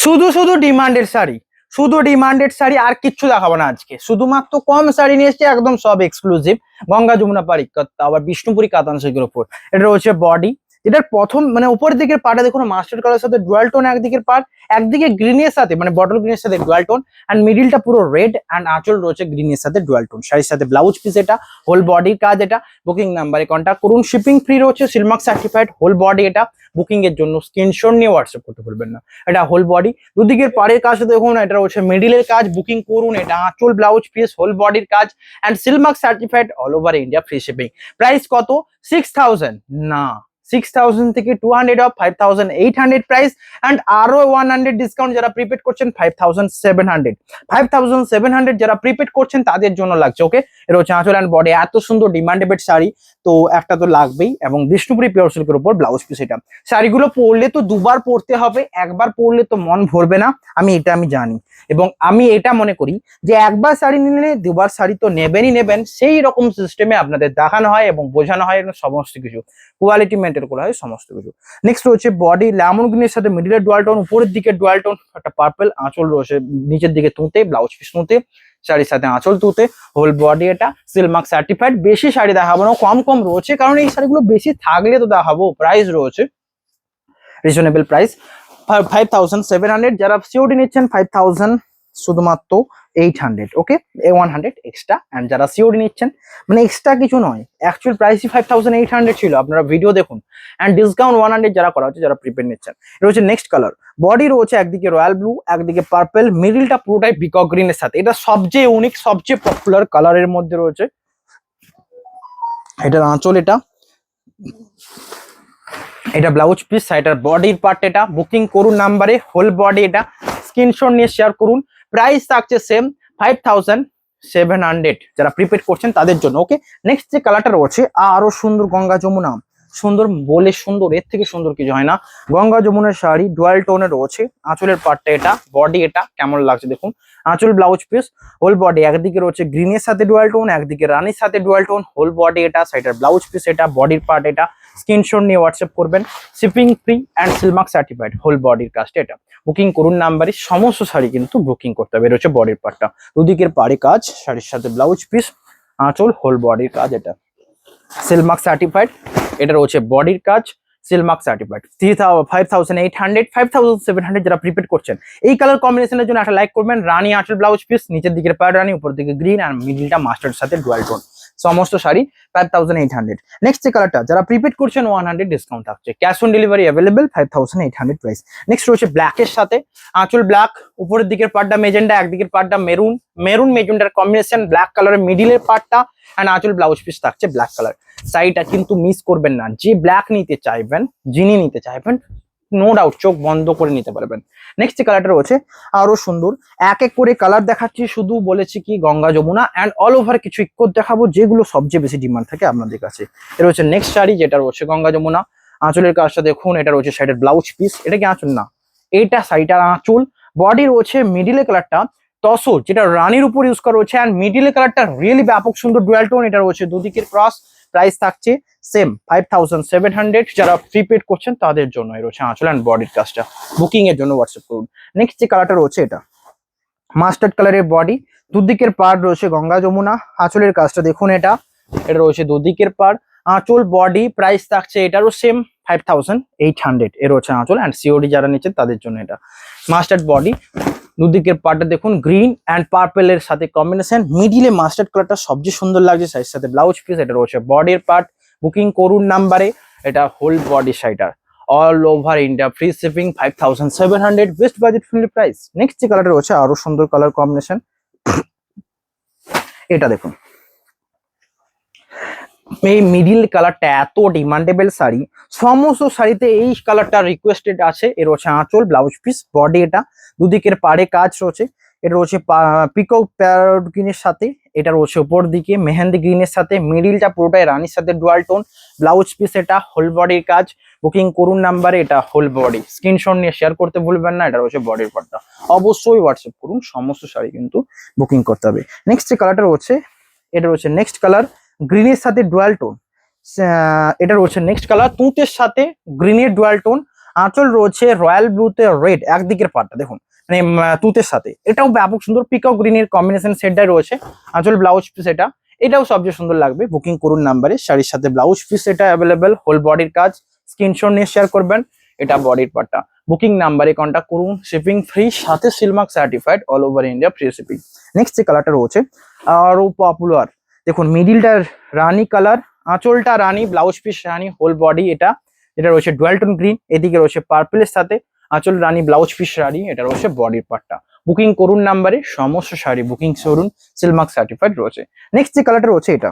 শুধু শুধু ডিমান্ডেড শাড়ি, শুধু ডিমান্ডেড শাড়ি, আর কিচ্ছু দেখাবো না আজকে। শুধুমাত্র কম শাড়ি নিয়ে এসেছি, একদম সব এক্সক্লুসিভ গঙ্গা যমুনা পাড়ি আবার বিষ্ণুপুরি কাতান সিল্কের উপর। এটা হচ্ছে বডি, এটার প্রথম মানে উপরের দিকের পার্টে দেখুন মাস্টার্ড কালার সাথে ডুয়াল টোন, একদিকের পার্ট একদিকে গ্রিনের সাথে মানে বটল গ্রিনের সাথে ডুয়াল টোন, এন্ড মিডিলটা পুরো রেড, এন্ড আঁচল রয়েছে গ্রিনের সাথে ডুয়াল টোন। শাড়ির সাথে ব্লাউজ পিস, এটা হোল বডির কাজ। এটা বুকিং নাম্বারে কন্ট্যাক্ট করুন, শিপিং ফ্রি রয়েছে, সিলমার্ক সার্টিফাইড হোল বডি। এটা বুকিং এর জন্য স্ক্রিনশট নিয়ে হোয়াটসঅ্যাপ করতে ভুলবেন না। এটা হোল বডি, দুদিকের পাড়ের কাজ দেখুন, এটা হচ্ছে মিডিলের কাজ, বুকিং করুন। এটা আঁচল, ব্লাউজ পিস, হোল বডির কাজ, and silk mark certified all over India, free shipping. Price কত? 6000 না, 6000 থেকে 200 অফ 5800 প্রাইস, এন্ড আরো 100 ডিসকাউন্ট। যারা প্রিপেড করছেন 5700 যারা প্রিপেড করছেন তাদের জন্য লাগছে। ওকে, এটা হচ্ছে আঁচল এন্ড বডি। এত সুন্দর ডিমান্ডেবল শাড়ি তো একটা তো লাগবেই, এবং বিষ্ণুপুরি পিওর সিল্কের উপর ব্লাউজ পিস। এটা শাড়িগুলো পরলে তো দুবার পরতে হবে, একবার পরলে তো মন ভরবে না। আমি জানি, এবং আমি এটা মনে করি যে একবার শাড়ি নিলে দুবার শাড়ি তো নেবেনই নেবেন। সেই রকম সিস্টেমে আপনাদের দেখানো হয় এবং বোঝানো হয় সমস্ত কিছু, কোয়ালিটি মেনটেন করা হয় সমস্ত কিছু। নেক্সট রয়েছে বডি, লেমন গ্রিনের সাথে মিডিলের ডুয়াল টোন, উপরের দিকে ডুয়াল টোন, একটা পার্পল, আঁচল রয়েছে নিচের দিকে তুঁতে, ব্লাউজ পিস তুঁতে, শাড়ির সাথে আঁচল তুঁতে, হোল বডি। এটা সিলমার্ক সার্টিফাইড। বেশি শাড়ি দেখাবো না, কম কম রয়েছে, কারণ এই শাড়িগুলো বেশি থাকলে তো দেখাবো। প্রাইস রয়েছে রিজনেবল প্রাইস 5700। যারা সিওডি নিচ্ছেন 5000 শুধুমাত্র 800। ওকে, 100 এক্সট্রা। এন্ড যারা সিওডি নিচ্ছেন মানে এক্সট্রা কিছু নয়, অ্যাকচুয়াল প্রাইসই 5800 ছিল, আপনারা ভিডিও দেখুন। এন্ড ডিসকাউন্ট 100 যারা করা হচ্ছে, যারা প্রিপেড নিচ্ছেন। এটা হচ্ছে নেক্সট কালার। বডি রয়েছে একদিকে রয়্যাল ব্লু, একদিকে পার্পল, মিডিলটা পুরোটাই পিকক গ্রিনের সাথে। এটা সবচেয়ে ইউনিক, সবচেয়ে পপুলার কালারের মধ্যে রয়েছে। এটার আঁচল, এটা ব্লাউজ পিস, শাড়িটার বডির পার্ট। এটা বুকিং করুন নাম্বারে, হোল বডি। এটা স্ক্রিনশট নিয়ে শেয়ার করুন। প্রাইস থাকছে সেম 5700 যারা প্রিপেড করছেন তাদের জন্য। ওকে, নেক্সট যে কালারটা রয়েছে আরো সুন্দর, গঙ্গা যমুনা। সুন্দর বলে সুন্দর, এর থেকে সুন্দর কিছু হয় না। গঙ্গা যমুনার শাড়ি, ডুয়াল টোনের রয়েছে। আঁচলের পার্টটা এটা, বডি এটা কেমন লাগছে দেখুন। আঁচল, ব্লাউজ পিস, হোল বডি। একদিকে রয়েছে গ্রিনের সাথে ডুয়াল টোন, একদিকে রানীর সাথে ডুয়াল টোন, হোল বডি। এটা শাড়িটার ব্লাউজ পিস, এটা বডির পার্ট। এটা স্ক্রিনশট নিয়ে হোয়াটসঅ্যাপ করবেন, shipping free and silk mark certified whole বডির কাজটা। এটা বুকিং করুন নাম্বারে। সমস্ত শাড়ি কিন্তু বুকিং করতে হবে। এটা হচ্ছে বডির পার্টটা, দুদিকের পাড়ে কাজ, শাড়ির সাথে ব্লাউজ পিস, আঁচল, হোল বডির কাজ। এটা সিলমার্ক সার্টিফাইড। এটা রয়েছে বডির কাজ, সিলমার্ক সার্টিফাইড। 5800 5700 যারা প্রিপেড করছেন এই কালার কম্বিনেশনের জন্য একটা লাইক করবেন। রানী আঁচল, ব্লাউজ পিস, নিচের দিকের পাড় রানী, উপর দিকে গ্রিন, আর মিডিলটা মাস্টার্ড সাথে ডুয়াল টোন। সমস্ত শাড়ি 5800। নেক্সট যে কালারটা যারা প্রিপেড করছেন 100 ডিসকাউন্ট থাকছে, cash on delivery available, 5800 price. Next রয়েছে ব্ল্যাকের সাথে আঁচল ব্ল্যাক, উপরের দিকের পার্টটা মেজেন্ডা, একদিকের পার্টটা মেরুন, মেরুন মেজেন্ডার কম্বিনেশন, ব্ল্যাক কালারের মিডিলের পার্টটা, এন্ড আঁচল ব্লাউজ পিস থাকছে ব্ল্যাক কালার। শাড়িটা কিন্তু মিস করবেন না, যে ব্ল্যাক নিতে চাইবেন, যিনি নিতে চাইবেন, নো ডাউট চোখ বন্ধ করে নিতে পারবেন। নেক্সট যে কালারটা রয়েছে আরো সুন্দর, এক এক করে কালার দেখাচ্ছি, শুধু বলেছি কি Ganga Jamuna, and all over কিছু ইকোর দেখাবো যেগুলো সবচেয়ে বেশি ডিমান্ড থাকে আপনাদের কাছে। এটা হচ্ছে নেক্সট শাড়ি, যেটা রয়েছে গঙ্গা যমুনা। আঁচলের কাজটা দেখুন, এটা রয়েছে শাড়ির ব্লাউজ পিস। এটা কি আঁচল না, এইটা শাড়িটার আঁচল। বডি রয়েছে মিডিলে কালারটা তসর, যেটা রানীর উপর ইউজ করা রয়েছে, এন্ড মিডিলে কালারটা রিয়েলি ব্যাপক সুন্দর ডুয়াল টোন। এটা রয়েছে দুদিকের ক্রস। প্রাইস থাকছে সেম 5700। যারা প্রিপেড করছেন তাদের জন্য রয়েছে আঁচল এন্ড বডির কাজটা। বুকিং এর জন্য হোয়াটসঅ্যাপ করুন। নেক্সট যে কালারটা রয়েছে এটা মাস্টার্ড কালারের বডি, দুদিকের পাড় রয়েছে গঙ্গা যমুনা। আঁচলের কাজটা দেখুন, এটা রয়েছে দুদিকের পাড়, আঁচল, বডি। প্রাইস থাকছে এটারও সেম 5800। এর রয়েছে আঁচল, এন্ড সিওডি যারা নিচ্ছেন তাদের জন্য এটা মাস্টার্ড বডি। দুদিকের পার্টটা দেখুন গ্রিন এন্ড পার্পল এর সাথে কম্বিনেশন, মিডিলে মাস্টার্ড কালারটা সবচেয়ে সুন্দর লাগছে, শাড়ির সাথে ব্লাউজ পিস। এটা রয়েছে বডির পার্ট, বুকিং করুন নাম্বারে। এটা হোল বডি শাড়িটার all over India, free shipping, 5700, best budget friendly price. Next যে কালারটা রয়েছে আরো সুন্দর কালার কম্বিনেশন, এটা দেখুন। এই মিডিল কালারটা এত ডিমান্ডেবল শাড়ি, সমস্ত শাড়িতে এই কালারটা রিকোয়েস্টেড আছে। এর রয়েছে আঁচল, ব্লাউজ পিস, বডি। এটা দুদিকের পাড়ে কাজ রয়েছে। এটা রয়েছে পিকক প্যারট গ্রিনের সাথে, এটা রয়েছে উপর দিকে মেহেন্দি গ্রিনের সাথে, মিডিলটা পুরোটাই রানীর সাথে ডুয়াল টোন, ব্লাউজ পিস। এটা হোল বডির কাজ, বুকিং করুন নাম্বারে। এটা হোল বডি, স্ক্রিনশট নিয়ে শেয়ার করতে ভুলবেন না। এটা রয়েছে বডির পার্টটা, অবশ্যই হোয়াটসঅ্যাপ করুন, সমস্ত শাড়ি কিন্তু বুকিং করতে হবে। নেক্সট যে কালারটা রয়েছে, এটা রয়েছে নেক্সট কালার গ্রিনের সাথে ডুয়াল টোন। এটা রয়েছে নেক্সট কালার তুঁতের সাথে গ্রিনের ডুয়াল টোন। আঁচল রয়েছে রয়্যাল ব্লুতে রেড, একদিকের পাটটা দেখুন মানে তুতের সাথে, এটাও ব্যাপক সুন্দর পিকক গ্রিনের কম্বিনেশন সেটটাই রয়েছে। আঁচল ব্লাউজ পিস এটাও সবচেয়ে সুন্দর লাগবে। বুকিং করুন নাম্বারে, শাড়ির সাথে ব্লাউজ পিস এটা অ্যাভেলেবেল, হোল বডির কাজ, স্ক্রিনশট নিয়ে শেয়ার করবেন। এটা বডির পার্টটা, বুকিং নাম্বারে কন্ট্যাক্ট করুন, শিপিং ফ্রি, সাথে Silk Mark certified, all over India free shipping. Next যে কালারটা রয়েছে আরো পপুলার, দেখুন মিডিলটা রানী কালার, আঁচলটা রানী, ব্লাউজ পিস রানী, হোল বডি এটা রয়েছে ডুয়াল টোন গ্রিন, এদিকে রয়েছে পার্পলের সাথে, আঁচল রানী, ব্লাউজ পিস রানী, এটা রয়েছে বডির পার্টটা। বুকিং করুন নাম্বারে, সমস্ত শাড়ি বুকিং করুন, সিলমার্ক সার্টিফাইড রয়েছে। নেক্সট যে কালারটা রয়েছে এটা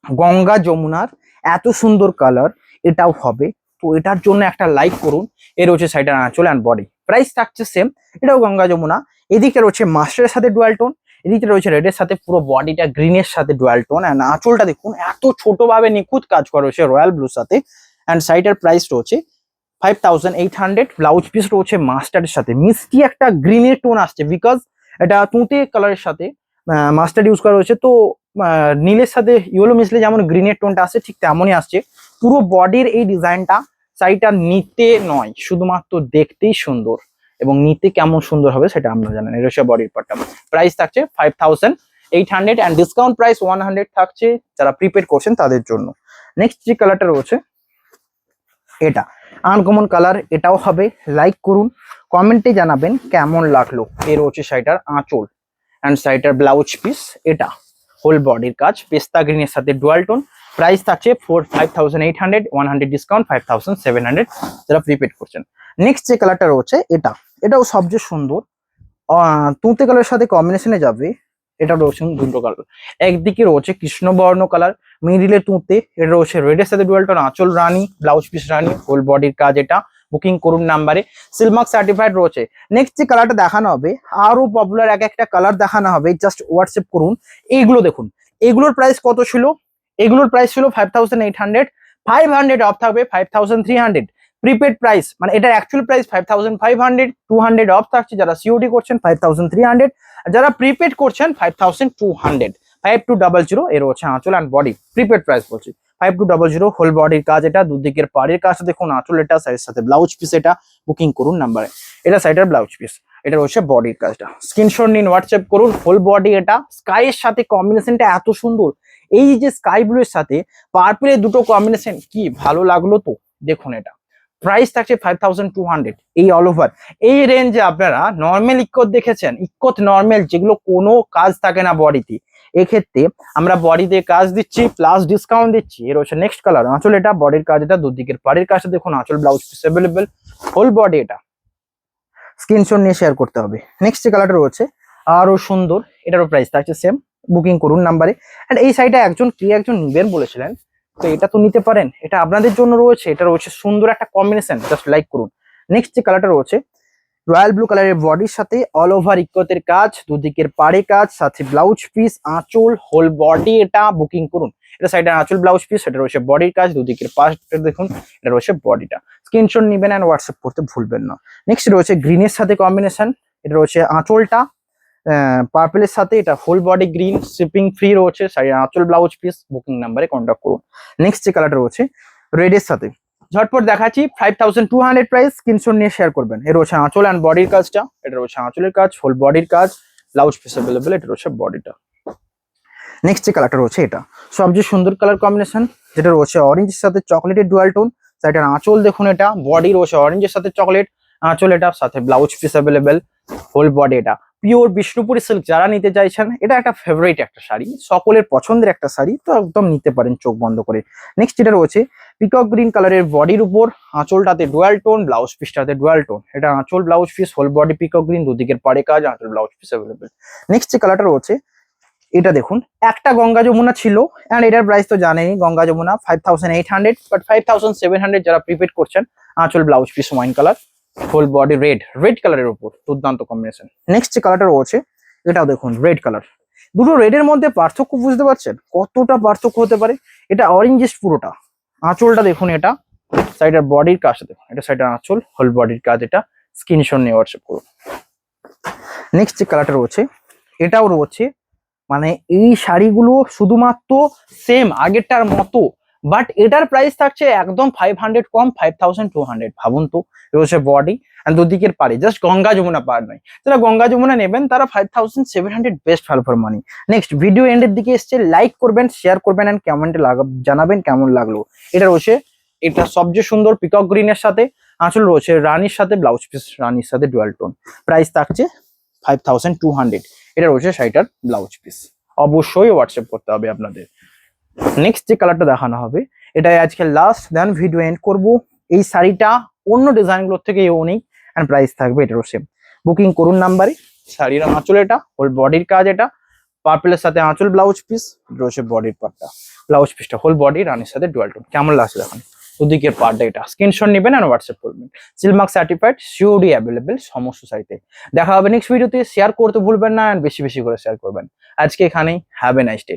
গঙ্গা যমুনার, এত সুন্দর কালার, এটাও হবে। তো এটার জন্য একটা লাইক করুন। এর রয়েছে সাইডের আঁচল অ্যান্ড বডি, প্রাইস থাকছে সেম, এটাও গঙ্গা যমুনা। এদিকে রয়েছে মাস্টারের সাথে ডুয়াল টোন, এদিকে রয়েছে রেডের সাথে, পুরো বডিটা গ্রিনের সাথে ডুয়াল টোন, অ্যান্ড আঁচলটা দেখুন এত ছোট ভাবে নিখুঁত কাজ করা রয়েছে রয়্যাল ব্লুর সাথে। অ্যান্ড সাইডের প্রাইস রয়েছে 5800, ব্লাউজ পিস রয়েছে মাস্টার্ডের সাথে, মিষ্টি একটা গ্রিনের টোন আসছে, বিকজ এটা তুঁতে কালারের সাথে মাস্টার্ড ইউজ করা রয়েছে। তো নীলের সাথে ইয়েলো মিশলে যেমন গ্রিনের টোনটা আসছে, ঠিক তেমনই আসছে। পুরো বডির এই ডিজাইনটা, শাড়িটা নিতে নয়, শুধুমাত্র দেখতেই সুন্দর, এবং নিতে কেমন সুন্দর হবে সেটা আমরা জানেন। এটা হচ্ছে বডির পার্টটা, প্রাইস থাকছে 5800, অ্যান্ড ডিসকাউন্ট প্রাইস 100 থাকছে যারা প্রিপেড করছেন তাদের জন্য। নেক্সট যে কালারটা রয়েছে এটা আনকমন কালার, এটাও হবে। লাইক করুন, কমেন্টে জানাবেন কেমন লাগলো। এর রয়েছে শাড়িটার আঁচল অ্যান্ড শাড়িটার ব্লাউজ পিস, এটা হোল বডির কাজ, পেস্তা গ্রিনের সাথে ডুয়াল টোন, প্রাইস থাকছে 5800, 100 ডিসকাউন্ট 5700 যারা প্রিপেড করছেন। নেক্সট যে কালারটা রয়েছে এটাও সবচেয়ে সুন্দর, তুঁতে কালারের সাথে কম্বিনেশনে যাবে। এটা রয়েছে দুটো কালার, একদিকে রয়েছে কৃষ্ণবর্ণ কালার, মিডিলে তুঁতে, এটা রয়েছে রেডের সাথে ডুয়াল টোন, আঁচল রানী, ব্লাউজ পিস রানী, হোল বডির কাজ এটা। বুকিং করুন নাম্বারে, সিলমার্ক সার্টিফাইড রয়েছে। নেক্সট যে কালারটা দেখানো হবে, আরো পপুলার এক একটা কালার দেখানো হবে, জাস্ট হোয়াটসঅ্যাপ করুন। এইগুলো দেখুন, এগুলোর প্রাইস কত ছিল? এগুলোর প্রাইস ছিল 5800, 500 অফ থাকবে 5300, প্রিপেড প্রাইস মানে এটা অ্যাকচুয়াল প্রাইস 5500, 200 অফ থাকছে যারা সিওডি করছেন 5300, যারা প্রিপেড করছেন 5200, 5200। এর হচ্ছে আঁচল অ্যান্ড বডি, প্রিপেড প্রাইস বলছি 5200, হোল বডির কাজ এটা, দুদিকের পাড়ের কাজটা দেখুন, আঁচল এটা, সাইডের সাথে ব্লাউজ পিস এটা। বুকিং করুন নাম্বারে, এটা সাইডের ব্লাউজ পিস, এটা হচ্ছে বডির কাজটা। স্ক্রিনশট নিন, হোয়াটসঅ্যাপ করুন। হোল বডি এটা, স্কাইয়ের সাথে কম্বিনেশনটা এত সুন্দর, এই যে স্কাই ব্লু এর সাথে পার্পলের দুটো কম্বিনেশন কি ভালো লাগলো। তো দেখুন এটা প্রাইস থাকছে 5200, এই অল ওভার এই রেঞ্জে আপনারা নর্মাল ইক্কত দেখেছেন, ইক্কত নর্মাল যেগুলো কোনো কাজ থাকে না বডিতে, এক্ষেত্রে আমরা বডিতে কাজ দিচ্ছি প্লাস ডিসকাউন্ট দিচ্ছি। এর হচ্ছে নেক্সট কালার, আঁচল এটা, বডির কাজ এটা, দুদিকের পাড়ের কাজটা দেখুন, আঁচল blouse piece available, whole body এটা। স্ক্রিনশট নিয়ে শেয়ার করতে হবে। নেক্সট যে কালারটা রয়েছে আরো সুন্দর, এটারও প্রাইস থাকছে সেম, বুকিং করুন নাম্বারে। এন্ড এই সাইডে একজন নিবেন বলেছিলেন, তো এটা তো নিতে পারেন, এটা আপনাদের জন্য রয়েছে। এটা রয়েছে সুন্দর একটা কম্বিনেশন, জাস্ট লাইক করুন। নেক্সট যে কালারটা রয়েছে রয়্যাল ব্লু কালারের বডির সাথে অল ওভার ইক্কতের কাজ, দুদিকের পাড়ে কাজ, সাথে ব্লাউজ পিস, আঁচল, হোল বডি এটা। বুকিং করুন, এটা সাইডে আঁচল ব্লাউজ পিস, এটা রয়েছে বডির কাজ, দুদিকের পাশটা দেখুন, এটা রয়েছে বডিটা। স্ক্রিনশট নিবেন এন্ড হোয়াটসঅ্যাপ করতে ভুলবেন না। নেক্সট রয়েছে গ্রিনের সাথে কম্বিনেশন, এটা রয়েছে আঁচলটা পার্পলের সাথে, এটা whole body green, shipping free রয়েছে, শাড়ির আঁচল ব্লাউজ পিস। বুকিং নাম্বারে কন্ট্যাক্ট করুন। নেক্সট যে কালারটা রয়েছে রেডের সাথে, ঝটপট দেখাচ্ছি 5200 প্রাইস, স্ক্রিনশট নিয়ে শেয়ার করবেন। এর রয়েছে আঁচল অ্যান্ড বডির কাজটা, এটা রয়েছে আঁচলের কাজ, হোল বডির কাজ, ব্লাউজ পিস অ্যাভেলেবেল, এটা রয়েছে বডিটা। নেক্সট যে কালারটা রয়েছে এটা সবচেয়ে সুন্দর কালার কম্বিনেশন, যেটা রয়েছে অরেঞ্জের সাথে চকলেটের ডুয়াল টোন, এটার আঁচল দেখুন, এটা বডি রয়েছে অরেঞ্জের সাথে চকলেট, আঁচল এটা, সাথে blouse piece available, whole body এটা। পিওর বিষ্ণুপুরি সিল্ক যারা নিতে চাইছেন, এটা একটা ফেভারিট একটা শাড়ি, সকলের পছন্দের একটা শাড়ি, তো একদম নিতে পারেন চোখ বন্ধ করে। নেক্সট যেটা রয়েছে পিকক গ্রিন কালারের বডির উপর, আঁচলটাতে ডুয়াল টোন, ব্লাউজ পিসটাতে ডুয়াল টোন, এটা আঁচল blouse piece, whole body peacock green, দুদিকের পাড়ে কাজ, আঁচল ব্লাউজ পিস অ্যাভেলেবেল। নেক্সট যে কালারটা রয়েছে এটা দেখুন, একটা গঙ্গা যমুনা ছিল, এন্ড এটার প্রাইস তো জানেনই, গঙ্গা যমুনা 5800, বাট 5700 যারা প্রিপেড করছেন, আঁচল blouse piece wine colour, whole body red কালারের উপর, দুর্দান্ত কম্বিনেশন। নেক্সট যে কালারটা রয়েছে এটাও দেখুন রেড কালার, দুটো রেডের মধ্যে পার্থক্য বুঝতে পারছেন কতটা পার্থক্য হতে পারে। এটা অরেঞ্জিস পুরোটা, আঁচলটা দেখুন, এটা সাইডের বডির কাজ দেখুন, এটা সাইডের আঁচল, হোল বডির কাজ এটা। স্ক্রিনশট নিয়ে হোয়াটসঅ্যাপ করুন। নেক্সট যে কালারটা রয়েছে এটাও রয়েছে, মানে এই শাড়িগুলো শুধুমাত্র সেম আগেরটার মতো বাট এটার প্রাইস থাকছে একদম 500 কম, 5200। ভাবুন তো, এটা হচ্ছে বডি অ্যান্ড দুদিকের পাড়ি, জাস্ট গঙ্গা যমুনা পার নয়, যারা গঙ্গা যমুনা নেবেন তারা 5700 best value for money. Next video এন্ডের দিকে এসছে, লাইক করবেন, শেয়ার করবেন অ্যান্ড কমেন্টে জানাবেন কেমন লাগলো। এটা রয়েছে, এটা সবচেয়ে সুন্দর পিকক গ্রিনের সাথে আঁচল রয়েছে, রানীর সাথে ব্লাউজ পিস, রানীর সাথে ডুয়াল টোন, প্রাইস থাকছে 5200। এটা রয়েছে শাড়িটার ব্লাউজ পিস। অবশ্যই হোয়াটসঅ্যাপ করতে হবে আপনাদের। নেক্সট যে কালারটা দেখানো হবে, এটাই আজকে লাস্ট, দেন ভিডিও এন্ড করব। এই শাড়িটা অন্য ডিজাইনগুলোর থেকে ইউনিক অ্যান্ড প্রাইস থাকবে এটারও সেম। বুকিং করুন নাম্বারে। শাড়ির আঁচল এটা, হোল বডির কাজ এটা, পার্পেলের সাথে আঁচল ব্লাউজ পিস, রয়েছে বডির পার্টটা, ব্লাউজ পিসটা হোল বডি, রানীর সাথে ডুয়াল টোন। কেমন লাগছে দেখুন দুদিকের পার্টটা, এটা স্ক্রিনশট নেবেন আর হোয়াটসঅ্যাপ করবেন। সিলমার্ক সার্টিফাইড, সিওডি অ্যাভেলেবেল সমস্ত সাইটে। দেখা হবে নেক্সট ভিডিওতে। শেয়ার করতে ভুলবেন না, বেশি বেশি করে শেয়ার করবেন। আজকে এখানেই, হ্যাভ এ নাইস ডে।